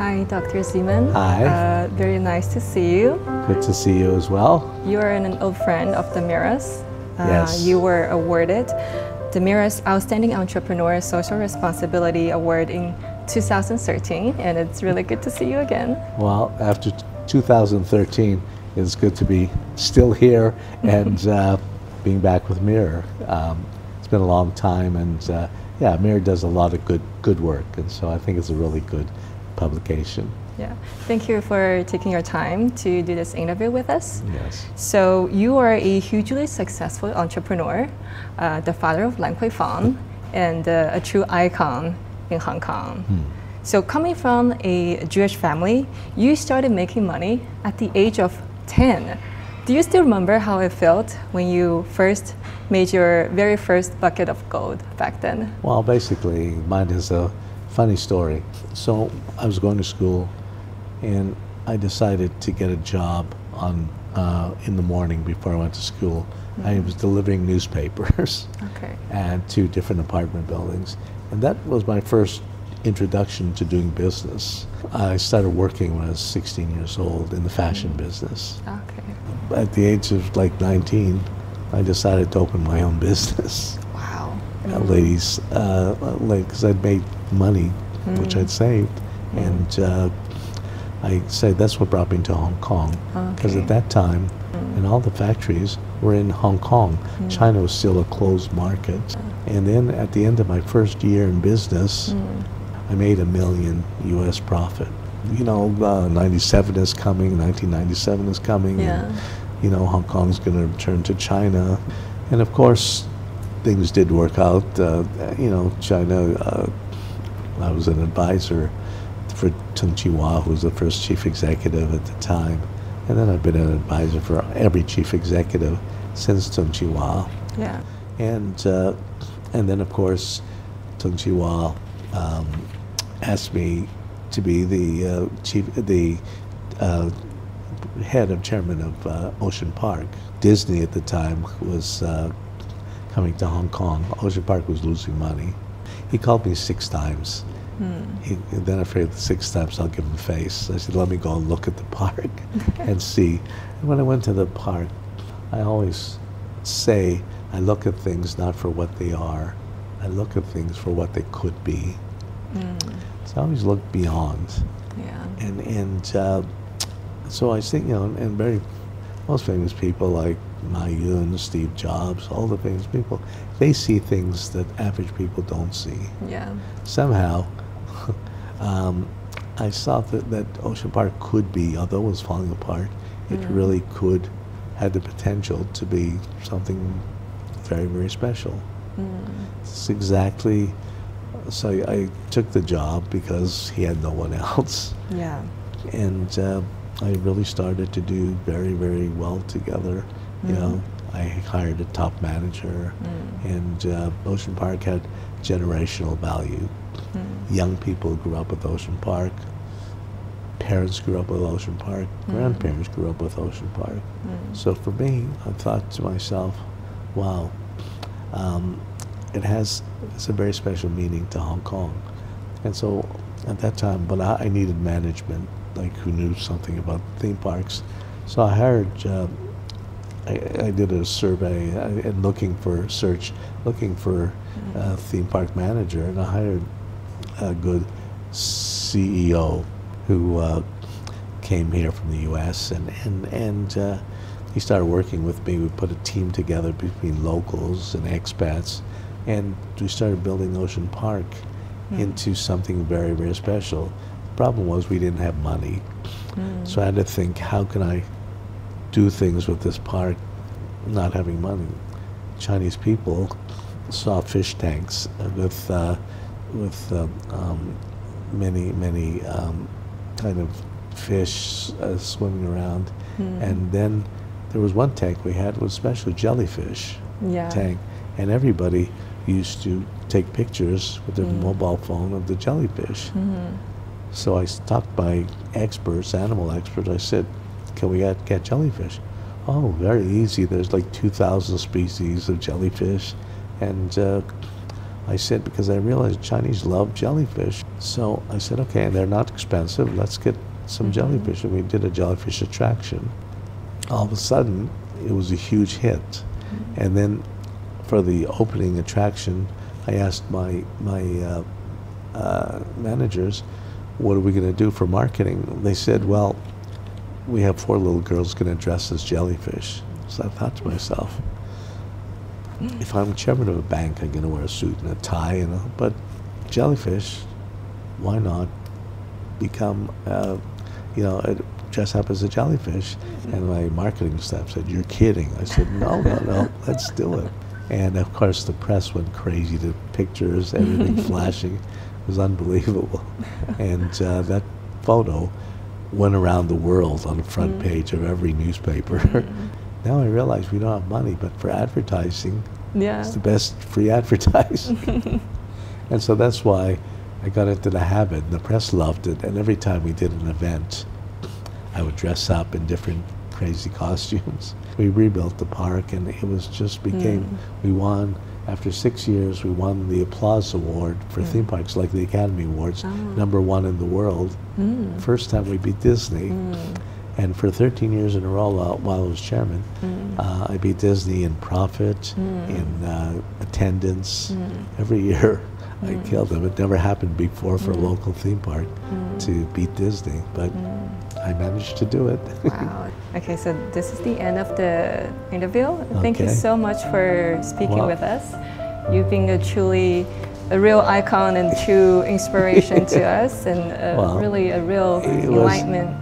Hi, Dr. Zeman. Hi. Very nice to see you. Good to see you as well. You are an old friend of the Miras. Yes. You were awarded the Miras Outstanding Entrepreneur Social Responsibility Award in 2013, and it's really good to see you again. Well, after 2013, it's good to be still here and being back with Mirror. It's been a long time, and yeah, Mirror does a lot of good work, and so I think it's a really good publication. Yeah, thank you for taking your time to do this interview with us. Yes. So you are a hugely successful entrepreneur, the father of蘭桂坊, and a true icon in Hong Kong. So coming from a Jewish family, you started making money at the age of 10. Do you still remember how it felt when you first made your very first bucket of gold back then? Well, basically, mine is a funny story. So I was going to school, and I decided to get a job in the morning before I went to school. I was delivering newspapers at 2 different apartment buildings, and that was my first introduction to doing business. I started working when I was 16 years old in the fashion business. At the age of like 19, I decided to open my own business. Wow. Ladies, because I'd made money, which I'd saved, and I said that's what brought me to Hong Kong, because at that time, and all the factories were in Hong Kong. China was still a closed market. And then at the end of my first year in business, I made $1 million US profit. You know, 97 is coming, 1997 is coming, and, you know, Hong Kong's going to return to China. And of course, things did work out. You know, China, I was an advisor for Tung Chee-hwa, who was the first chief executive at the time. And then I've been an advisor for every chief executive since Tung Chee-hwa. Yeah. And then, of course, Tung Chee-hwa asked me to be the head of chairman of Ocean Park. Disney at the time was coming to Hong Kong. Ocean Park was losing money. He called me 6 times. Then I figured the 6 times I'll give him face. I said, let me go and look at the park and see. And when I went to the park, I always say, I look at things not for what they are. I look at things for what they could be. So I always look beyond. Yeah. And so I think, you know, and most famous people like Ma Yun, Steve Jobs, all the famous people, they see things that average people don't see. Yeah. Somehow, I saw that Ocean Park could be, although it was falling apart, it really had the potential to be something very, very special. It's exactly, so I took the job because he had no one else. Yeah. And I really started to do very, very well together. You know, I hired a top manager, and Ocean Park had generational value. Young people grew up with Ocean Park. Parents grew up with Ocean Park. Grandparents grew up with Ocean Park. So for me, I thought to myself, wow, it's a very special meaning to Hong Kong. And so at that time, but I needed management, like who knew something about theme parks. So I hired, I did a survey and looking for a theme park manager, and I hired a good CEO who came here from the U.S. and he started working with me. We put a team together between locals and expats, and we started building Ocean Park into something very, very special. The problem was we didn't have money, so I had to think, how can I do things with this park not having money? Chinese people saw fish tanks with many kind of fish swimming around, and then there was one tank we had was special jellyfish tank, and everybody used to take pictures with their mobile phone of the jellyfish. So I stopped by experts, animal experts. I said, can we get jellyfish? Oh, very easy. There's like 2,000 species of jellyfish. And I said, because I realized Chinese love jellyfish. So I said, okay, they're not expensive. Let's get some jellyfish. And we did a jellyfish attraction. All of a sudden, it was a huge hit. And then for the opening attraction, I asked my managers, what are we going to do for marketing? They said, well, we have 4 little girls going to dress as jellyfish. So I thought to myself, if I'm chairman of a bank, I'm going to wear a suit and a tie, but jellyfish, why not become, dress up as a jellyfish? And my marketing staff said, you're kidding. I said, no, let's do it. And of course the press went crazy, the pictures, everything flashing. It was unbelievable. And that photo went around the world on the front page of every newspaper. Now I realize we don't have money, but for advertising, it's the best free advertising. And so that's why I got into the habit, and the press loved it, and every time we did an event, I would dress up in different crazy costumes. We rebuilt the park, and it was just became, we won, after 6 years, we won the Applause Award for theme parks, like the Academy Awards, #1 in the world. First time we beat Disney. And for 13 years in a row, while I was chairman, I beat Disney in profit, in attendance. Every year I killed them. It never happened before for a local theme park to beat Disney, but I managed to do it. Wow. Okay, so this is the end of the interview. Thank you so much for speaking with us. You've been a real icon and true inspiration to us, and really a real enlightenment.